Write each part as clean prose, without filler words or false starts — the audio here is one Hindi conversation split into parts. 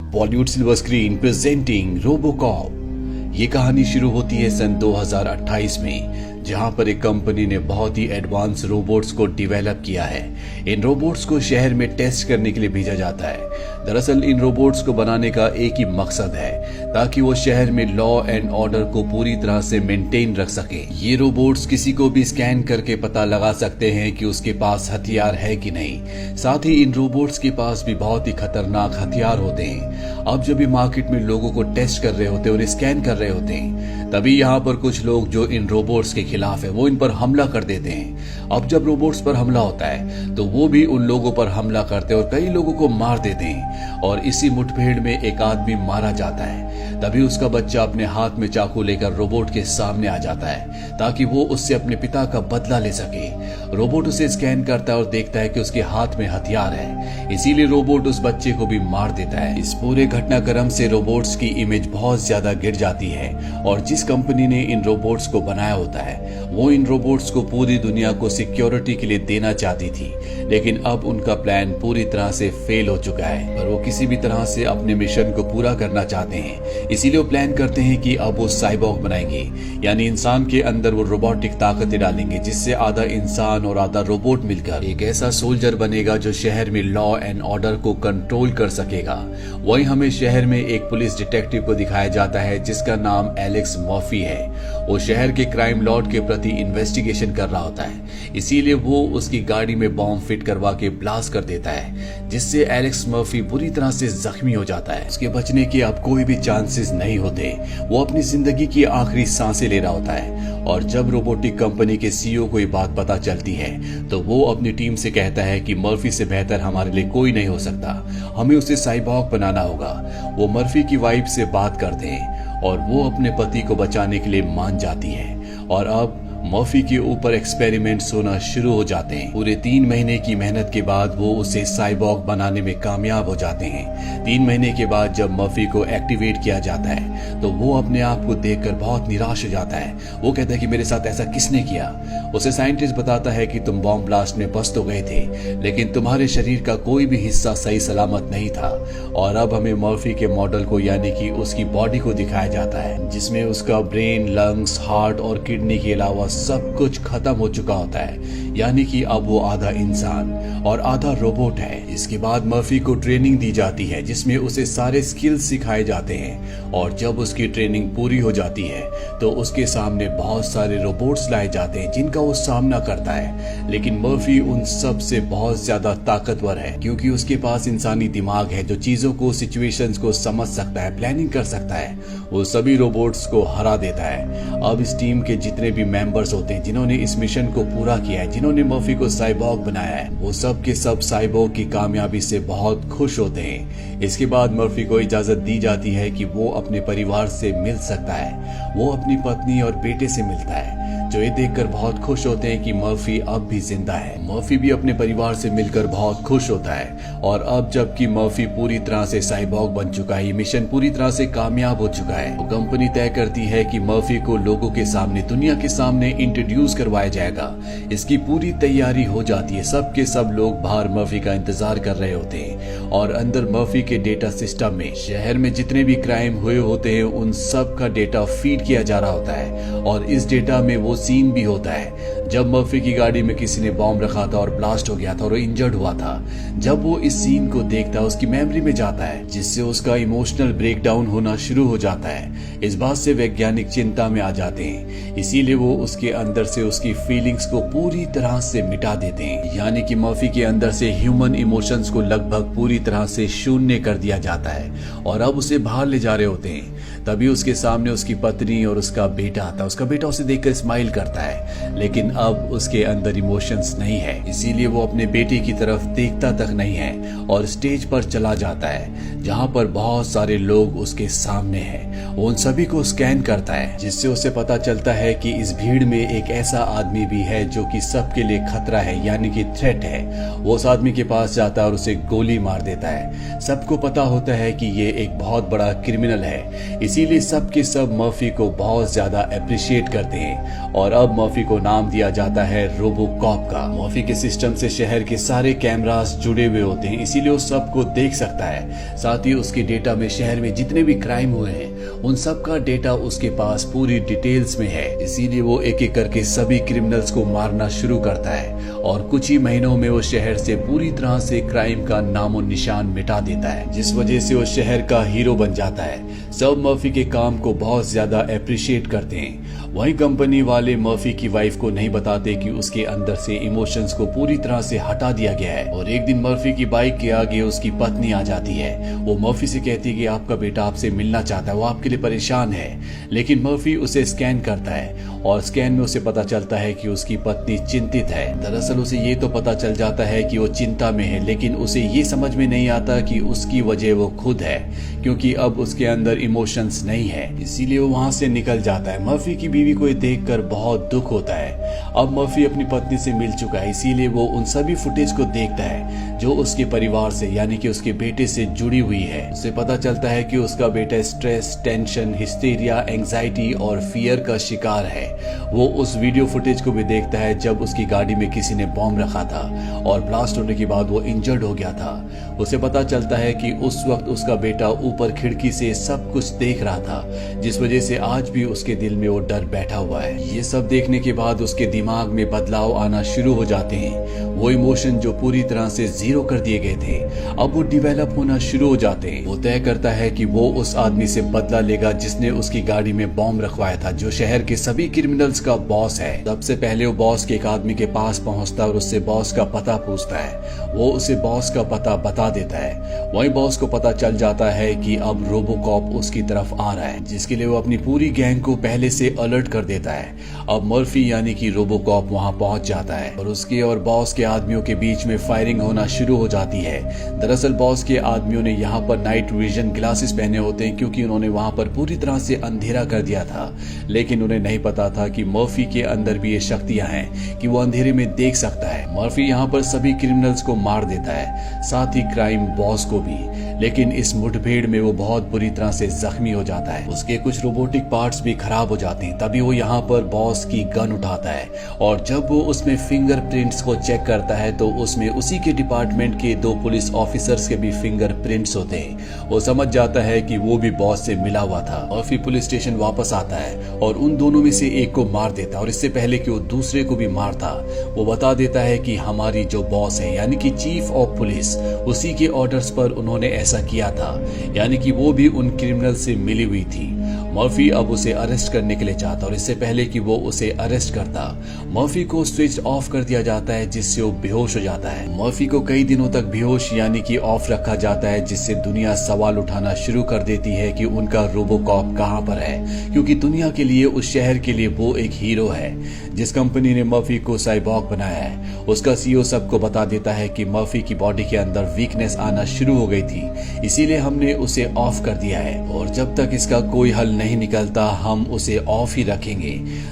Bollywood silver screen presenting RoboCop. ये कहानी शुरू होती है सन 2028 में, जहां पर एक कंपनी ने बहुत ही एडवांस रोबोट्स को डेवलप किया है। इन रोबोट्स को शहर में टेस्ट करने के लिए भेजा जाता है। दरअसल इन रोबोट्स को बनाने का एक ही मकसद है, ताकि वो शहर में लॉ एंड ऑर्डर को पूरी तरह से मेंटेन रख सके। ये रोबोट्स किसी को भी स्कैन करके पता लगा सकते हैं कि उसके पास हथियार है कि नहीं। साथ ही इन रोबोट्स के पास भी बहुत ही खतरनाक हथियार होते हैं। अब जब भी मार्केट में लोगों को टेस्ट कर रहे होते हैं, उन्हें स्कैन कर रहे होते हैं, तभी यहाँ पर कुछ लोग जो इन रोबोट्स के खिलाफ है वो इन पर हमला कर देते हैं। अब जब रोबोट्स पर हमला होता है तो वो भी उन लोगों पर हमला करते हैं और कई लोगों को मार देते हैं। और इसी मुठभेड़ में एक आदमी मारा जाता है। तभी उसका बच्चा अपने हाथ में चाकू लेकर रोबोट के सामने आ जाता है, ताकि वो उससे अपने पिता का बदला ले सके। रोबोट उसे स्कैन करता है और देखता है कि उसके हाथ में हथियार है, इसीलिए रोबोट उस बच्चे को भी मार देता है। इस पूरे घटनाक्रम से रोबोट्स की इमेज बहुत ज्यादा गिर जाती है। और जिस कंपनी ने इन रोबोट्स को बनाया होता है, वो इन रोबोट्स को पूरी दुनिया को सिक्योरिटी के लिए देना चाहती थी, लेकिन अब उनका प्लान पूरी तरह से फेल हो चुका है। पर वो किसी भी तरह से अपने मिशन को पूरा करना चाहते हैं, इसीलिए वो प्लान करते हैं कि अब वो साइबॉर्ग बनाएंगे, यानी इंसान के अंदर वो रोबोटिक ताकतें डालेंगे, जिससे आधा इंसान और आधा रोबोट मिलकर एक ऐसा सोल्जर बनेगा जो शहर में लॉ एंड ऑर्डर को कंट्रोल कर सकेगा। वहीं हमें शहर में एक पुलिस डिटेक्टिव को दिखाया जाता है जिसका नाम एलेक्स मर्फी है। वो शहर के क्राइम लॉर्ड के प्रति इन्वेस्टिगेशन कर रहा होता है, इसीलिए वो उसकी गाड़ी में बॉम्ब फिट करवा के ब्लास्ट कर देता है, जिससे एलेक्स मर्फी बुरी तरह से जख्मी हो जाता है। उसके बचने के अब कोई भी चांसेस नहीं होते। वो अपनी जिंदगी की आखिरी सांसें ले रहा होता है। और जब रोबोटिक कंपनी के सीईओ को ये बात पता चलती है तो वो अपनी टीम से कहता है कि मर्फी से बेहतर हमारे लिए कोई नहीं हो सकता, हमें उसे साइबॉर्ग बनाना होगा। वो मर्फी की वाइफ से बात करते हैं और वो अपने पति को बचाने के लिए मान जाती है। और अब मर्फी के ऊपर एक्सपेरिमेंट्स होना शुरू हो जाते हैं। पूरे 3 महीने की मेहनत के बाद वो उसे साइबॉर्ग बनाने में कामयाब हो जाते हैं। 3 महीने के बाद जब मर्फी को एक्टिवेट किया जाता है तो वो अपने आप को देखकर बहुत निराश हो जाता है। वो कहता है कि मेरे साथ ऐसा किसने किया। उसे साइंटिस्ट बताता है कि तुम बॉम्ब ब्लास्ट में बच तो गए थे, लेकिन तुम्हारे शरीर का कोई भी हिस्सा सही सलामत नहीं था। और अब हमें मर्फी के मॉडल को, यानी कि उसकी बॉडी को दिखाया जाता है, जिसमें उसका ब्रेन, लंग्स, हार्ट और किडनी के अलावा सब कुछ खत्म हो चुका होता है। यानी कि अब वो आधा इंसान और आधा रोबोट है। इसके बाद मर्फी को ट्रेनिंग दी जाती है, जिसमें उसे सारे स्किल्स सिखाए जाते हैं। और जब उसकी ट्रेनिंग पूरी हो जाती है तो उसके सामने बहुत सारे रोबोट्स लाए जाते हैं जिनका वो सामना करता है। लेकिन मर्फी उन सब से बहुत ज्यादा ताकतवर है, क्योंकि उसके पास इंसानी दिमाग है जो चीजों को, सिचुएशंस को समझ सकता है, प्लानिंग कर सकता है। वो सभी रोबोट्स को हरा देता है। अब इस टीम के जितने भी मेंबर्स होते हैं जिन्होंने इस मिशन को पूरा किया है, जिन्होंने मर्फी को साइबॉर्ग बनाया है, वो सब के सब साइबॉर्ग की कामयाबी से बहुत खुश होते हैं। इसके बाद मर्फी को इजाजत दी जाती है कि वो अपने परिवार से मिल सकता है। वो अपनी पत्नी और बेटे से मिलता है, जो ये देखकर बहुत खुश होते हैं कि मर्फी अब भी जिंदा है। मर्फी भी अपने परिवार से मिलकर बहुत खुश होता है। और अब जबकि मर्फी पूरी तरह से साइबॉर्ग बन चुका है, ये मिशन पूरी तरह से कामयाब हो चुका है, तो कंपनी तय करती है कि मर्फी को लोगों के सामने, दुनिया के सामने इंट्रोड्यूस करवाया जाएगा। इसकी पूरी तैयारी हो जाती है। सब के सब लोग बाहर मर्फी का इंतजार कर रहे होते हैं। और अंदर मर्फी के डेटा सिस्टम में शहर में जितने भी क्राइम हुए होते हैं उन सब का डेटा फीड किया जा रहा होता है। और इस डेटा में वो सीन भी होता है जब मर्फी की गाड़ी में किसी ने बॉम्ब रखा था और ब्लास्ट हो गया था और वो इंजर्ड हुआ था। जब वो इस सीन को देखता है, उसकी मेमोरी में जाता है, जिससे उसका इमोशनल ब्रेकडाउन होना शुरू हो जाता है। इस बात से वैज्ञानिक चिंता में आ जाते हैं, इसीलिए वो उसके अंदर से उसकी फीलिंग्स को पूरी तरह से मिटा देते हैं। यानी कि मर्फी के अंदर से ह्यूमन इमोशंस को लगभग पूरी तरह से शून्य कर दिया जाता है। और अब उसे बाहर ले जा रहे होते हैं, तभी उसके सामने उसकी पत्नी और उसका बेटा आता है। उसका बेटा उसे देखकर स्माइल करता है, लेकिन अब उसके अंदर इमोशंस नहीं है, इसीलिए वो अपने बेटे की तरफ देखता तक नहीं है और स्टेज पर चला जाता है, जहां पर बहुत सारे लोग उसके सामने हैं। वो उन सभी को स्कैन करता है, जिससे उसे पता चलता है कि इस भीड़ में एक ऐसा आदमी भी है जो कि सबके लिए खतरा है, यानी कि थ्रेट है। वो उस आदमी के पास जाता है और उसे गोली मार देता है। सबको पता होता है कि ये एक बहुत बड़ा क्रिमिनल है, इसीलिए सब के सब मर्फी को बहुत ज्यादा अप्रिशिएट करते हैं और अब मर्फी को नाम दिया जाता है रोबोकॉप का। मर्फी के सिस्टम से शहर के सारे कैमरास जुड़े हुए होते हैं, इसीलिए वो सबको देख सकता है। साथ ही उसके डेटा में शहर में जितने भी क्राइम हुए हैं उन सब का डेटा उसके पास पूरी डिटेल्स में है, इसीलिए वो एक एक करके सभी क्रिमिनल्स को मारना शुरू करता है और कुछ ही महीनों में वो शहर से पूरी तरह से क्राइम का नामो निशान मिटा देता है, जिस वजह से वो शहर का हीरो बन जाता है। सब मर्फी के काम को बहुत ज्यादा अप्रिशिएट करते हैं। वहीं कंपनी वाले मर्फी की वाइफ को नहीं बताते कि उसके अंदर से इमोशंस को पूरी तरह से हटा दिया गया है। और एक दिन मर्फी की बाइक के आगे उसकी पत्नी आ जाती है। वो मर्फी से कहती है कि आपका बेटा आपसे मिलना चाहता है, वो आपके लिए परेशान है। लेकिन मर्फी उसे स्कैन करता है और स्कैन में उसे पता चलता है कि उसकी पत्नी चिंतित है। दरअसल उसे ये तो पता चल जाता है कि वो चिंता में है, लेकिन उसे ये समझ में नहीं आता कि उसकी वजह वो खुद है, क्योंकि अब उसके अंदर इमोशंस नहीं है, इसीलिए वो वहां से निकल जाता है। मर्फी की बीवी को ये देखकर बहुत दुख होता है। अब मर्फी अपनी पत्नी से मिल चुका है, इसीलिए वो उन सभी फुटेज को देखता है जो उसके परिवार से यानी कि उसके बेटे से जुड़ी हुई है। उसे पता चलता है कि उसका बेटा स्ट्रेस, टेंशन, हिस्टीरिया, एंजाइटी और फियर का शिकार है। वो उस वीडियो फुटेज को भी देखता है जब उसकी गाड़ी में किसी ने बॉम्ब रखा था और ब्लास्ट होने के बाद वो इंजर्ड हो गया था। उसे पता चलता है कि उस वक्त उसका बेटा ऊपर खिड़की से सब कुछ देख रहा था, जिस वजह से आज भी उसके दिल में वो डर बैठा हुआ है। ये सब देखने के बाद उसके दिमाग में बदलाव आना शुरू हो जाते हैं। वो इमोशन जो पूरी तरह से जीरो कर दिए गए थे अब वो डिवेलप होना शुरू हो जाते हैं। वो तय करता है कि वो उस आदमी से बदला लेगा जिसने उसकी गाड़ी में बॉम्ब रखवाया था, जो शहर के सभी क्रिमिनल्स का बॉस है। सबसे पहले वो बॉस के एक आदमी के पास पहुंचता है और उससे बॉस का पता पूछता है। वो उसे बॉस का पता बता देता है। वहीं बॉस को पता चल जाता है कि अब रोबोकॉप उसकी तरफ आ रहा है, जिसके लिए वो अपनी पूरी गैंग को पहले से अलर्ट कर देता है। अब मर्फी यानी कि रोबोकॉप वहां पहुंच जाता है और उसके और बॉस के आदमियों के बीच में फायरिंग होना शुरू हो जाती है। दरअसल बॉस के आदमियों ने यहाँ पर नाइट विजन ग्लासेस पहने होते हैं, क्योंकि उन्होंने वहां पर पूरी तरह से अंधेरा कर दिया था। लेकिन उन्हें नहीं पता था कि मर्फी के अंदर भी ये शक्तियां हैं कि वो अंधेरे में देख सकता है। मर्फी यहाँ पर सभी क्रिमिनल्स को मार देता है, साथ ही क्राइम बॉस को भी। लेकिन इस मुठभेड़ में वो बहुत बुरी तरह से जख्मी हो जाता है। उसके कुछ रोबोटिक पार्ट्स भी खराब हो जाते हैं। तभी वो यहाँ पर बॉस की गन उठाता है और जब वो उसमें फिंगरप्रिंट्स को चेक करता है तो उसमें उसी के डिपार्टमेंट के 2 पुलिस ऑफिसर्स के भी फिंगरप्रिंट्स होते हैं। वो समझ जाता है कि वो भी बॉस से मिला हुआ था और फिर पुलिस स्टेशन वापस आता है और उन दोनों में से एक को मार देता है। और इससे पहले कि वो दूसरे को भी मारता, वो बता देता है कि हमारी जो बॉस है यानी कि चीफ ऑफ पुलिस, उसी के ऑर्डर्स पर उन्होंने ऐसा किया था, यानी कि वो भी उन क्रिमिनल से मिली हुई थी। मर्फी अब उसे अरेस्ट करने के लिए चाहता और इससे पहले कि वो उसे अरेस्ट करता, मर्फी को स्विच ऑफ कर दिया जाता है, जिससे वो बेहोश हो जाता है। मर्फी को कई दिनों तक बेहोश यानी कि ऑफ रखा जाता है, जिससे दुनिया सवाल उठाना शुरू कर देती है कि उनका रोबोकॉप कहां पर है, क्योंकि दुनिया के लिए, उस शहर के लिए वो एक हीरो है। जिस कंपनी ने मर्फी को साइबॉर्ग बनाया है उसका सीईओ सबको बता देता है कि मर्फी की बॉडी के अंदर वीकनेस आना शुरू हो गई थी, इसीलिए हमने उसे ऑफ कर दिया है और जब तक इसका कोई हल नहीं निकलता हम उसे ऑफ ही रखेंगे।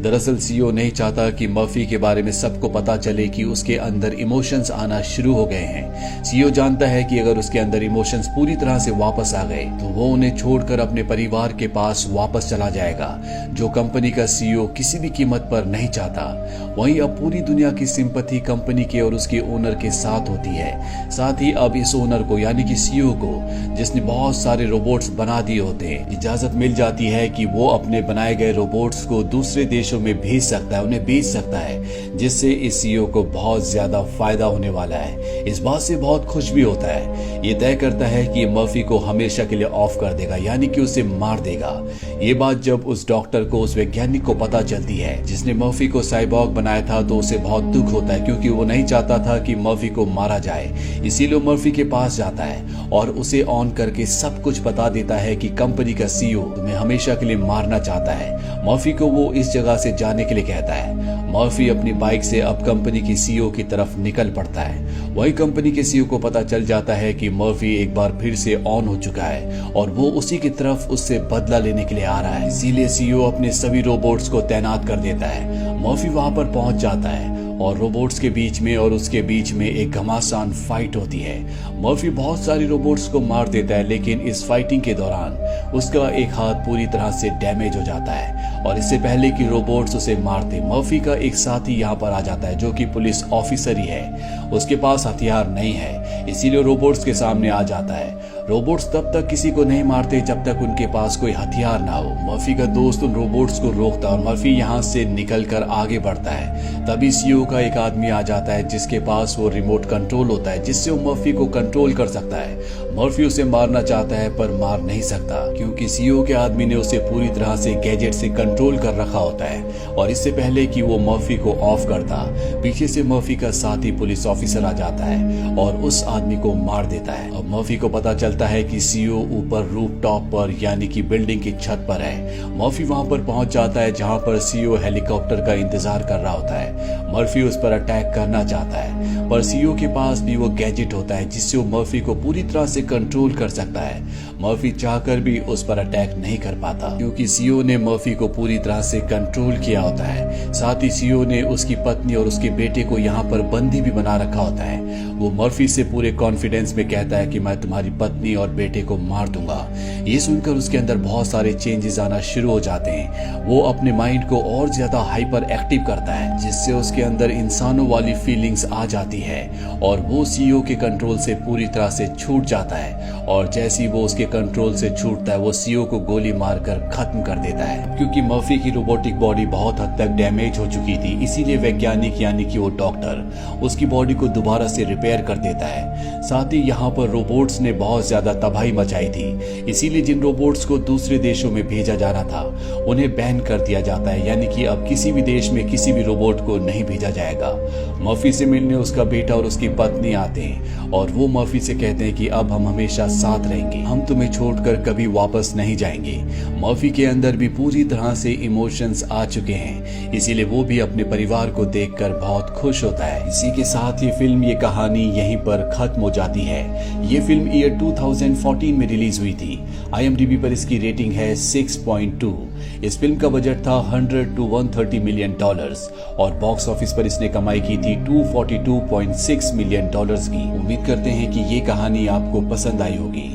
दरअसल सीईओ नहीं चाहता कि मर्फी के बारे में सबको पता चले कि उसके अंदर इमोशंस आना शुरू हो गए हैं। सीईओ जानता है कि अगर उसके अंदर इमोशंस पूरी तरह से वापस आ गए तो वो उन्हें छोड़कर अपने परिवार के पास वापस चला जाएगा, जो कंपनी का सीईओ किसी भी कीमत पर नहीं चाहता। वहीं अब पूरी दुनिया की सिंपैथी कंपनी के और उसके ओनर के साथ होती है। साथ ही अब इस ओनर को यानी कि सीईओ को, जिसने बहुत सारे रोबोट्स बना दिए होते हैं, इजाजत मिल जाती है कि वो अपने बनाए गए रोबोट्स को दूसरे देशों में भेज सकता है, उन्हें बेच सकता है, जिससे इस सीईओ को बहुत ज्यादा फायदा होने वाला है। इस बात से बहुत खुश भी होता है। ये तय करता है कि मर्फी को हमेशा के लिए ऑफ कर देगा, यानी कि उसे मार देगा। ये बात जब उस डॉक्टर को, उस वैज्ञानिक को पता चलती है जिसने मर्फी को साइबॉर्ग बनाया था, तो उसे बहुत दुख होता है, क्योंकि वो नहीं चाहता था कि मर्फी को मारा जाए। इसीलिए मर्फी के पास जाता है और उसे ऑन करके सब कुछ बता देता है कि कंपनी का सीईओ तुम्हें हमेशा के लिए मारना चाहता है। मर्फी को वो इस जगह से जाने के लिए कहता है। मर्फी अपनी बाइक से अब कंपनी की सीईओ की तरफ निकल पड़ता है। वही कंपनी के सीईओ को पता चल जाता है कि मर्फी एक बार फिर से ऑन हो चुका है और वो उसी की तरफ उससे बदला लेने के लिए आ रहा है। इसीलिए सीईओ अपने सभी रोबोट्स को तैनात कर देता है। मर्फी वहां पर पहुंच जाता है और रोबोट्स के बीच में और उसके बीच में एक घमासान फाइट होती है। मर्फी बहुत सारे रोबोट्स को मार देता है, लेकिन इस फाइटिंग के दौरान उसका एक हाथ पूरी तरह से डैमेज हो जाता है और इससे पहले कि रोबोट्स उसे मारते, मर्फी का एक साथी यहाँ पर आ जाता है जो कि पुलिस ऑफिसर ही है। उसके पास हथियार नहीं है, इसीलिए रोबोट्स के सामने आ जाता है। रोबोट्स तब तक किसी को नहीं मारते जब तक उनके पास कोई हथियार ना हो। मर्फी का दोस्त उन रोबोट्स को रोकता है और मर्फी यहाँ से निकलकर आगे बढ़ता है। तभी सीईओ का एक आदमी आ जाता है जिसके पास वो रिमोट कंट्रोल होता है जिससे वो मर्फी को कंट्रोल कर सकता है। मर्फी उसे मारना चाहता है पर मार नहीं सकता क्योंकि सीईओ के आदमी ने उसे पूरी तरह से गैजेट से कंट्रोल कर रखा होता है। और इससे पहले कि वो मर्फी को ऑफ करता, पीछे से मर्फी का साथी पुलिस ऑफिसर आ जाता है और उस आदमी को मार देता है। अब मर्फी को पता चलता है कि सीईओ ऊपर रूफ टॉप पर यानी कि बिल्डिंग की छत पर है। मर्फी वहां पर पहुंच जाता है जहां पर सीईओ हेलीकॉप्टर का इंतजार कर रहा होता है। मर्फी उस पर अटैक करना चाहता है पर सीईओ के पास भी वो गैजेट होता है जिससे वो मर्फी को पूरी तरह से कंट्रोल कर सकता है। मर्फी चाहकर भी उस पर अटैक नहीं कर पाता क्योंकि सीईओ ने मर्फी को पूरी तरह से कंट्रोल किया होता है। साथ ही सीईओ ने उसकी पत्नी और उसके बेटे को यहाँ पर बंदी भी बना रखा होता है। वो मर्फी से पूरे कॉन्फिडेंस में कहता है कि मैं तुम्हारी पत्नी और बेटे को मार दूंगा। ये सुनकर उसके अंदर बहुत सारे चेंजेस आना शुरू हो जाते हैं। वो अपने माइंड को और ज्यादा हाइपर एक्टिव करता है जिससे उसके अंदर इंसानों वाली फीलिंग्स आ जाती है और वो सीईओ के कंट्रोल से पूरी तरह से छूट जाता है। और जैसे ही वो उसके कंट्रोल से छूटता है वो सीईओ को गोली मारकर खत्म कर देता है। क्योंकि मर्फी की रोबोटिक बॉडी बहुत हद तक डैमेज हो चुकी थी, इसीलिए वैज्ञानिक यानी कि वो डॉक्टर उसकी बॉडी को दोबारा से रिपेयर कर देता है। साथ ही यहाँ पर रोबोट्स ने बहुत ज्यादा तबाही मचाई थी, इसीलिए जिन रोबोट्स को दूसरे देशों में भेजा जाना था उन्हें बैन कर दिया जाता है, यानी कि अब किसी भी देश में किसी भी रोबोट को नहीं भेजा जाएगा। मर्फी से मिलने उसका बेटा और उसकी पत्नी आते हैं और वो मर्फी से कहते हैं कि अब हम हमेशा साथ रहेंगे, हम तुम्हें छोड़कर कभी वापस नहीं जाएंगे। मर्फी के अंदर भी पूरी तरह से इमोशंस आ चुके हैं, इसीलिए वो भी अपने परिवार को देखकर बहुत खुश होता है। इसी के साथ ये फिल्म, ये कहानी यहीं पर खत्म हो जाती है। ये फिल्म ईयर 2014 में रिलीज हुई थी। IMDb पर इसकी रेटिंग है 6.2। इस फिल्म का बजट था $100 to $130 मिलियन और बॉक्स ऑफिस पर इसने कमाई की थी $242.6 मिलियन की। उम्मीद करते हैं कि ये कहानी आपको पसंद आई होगी।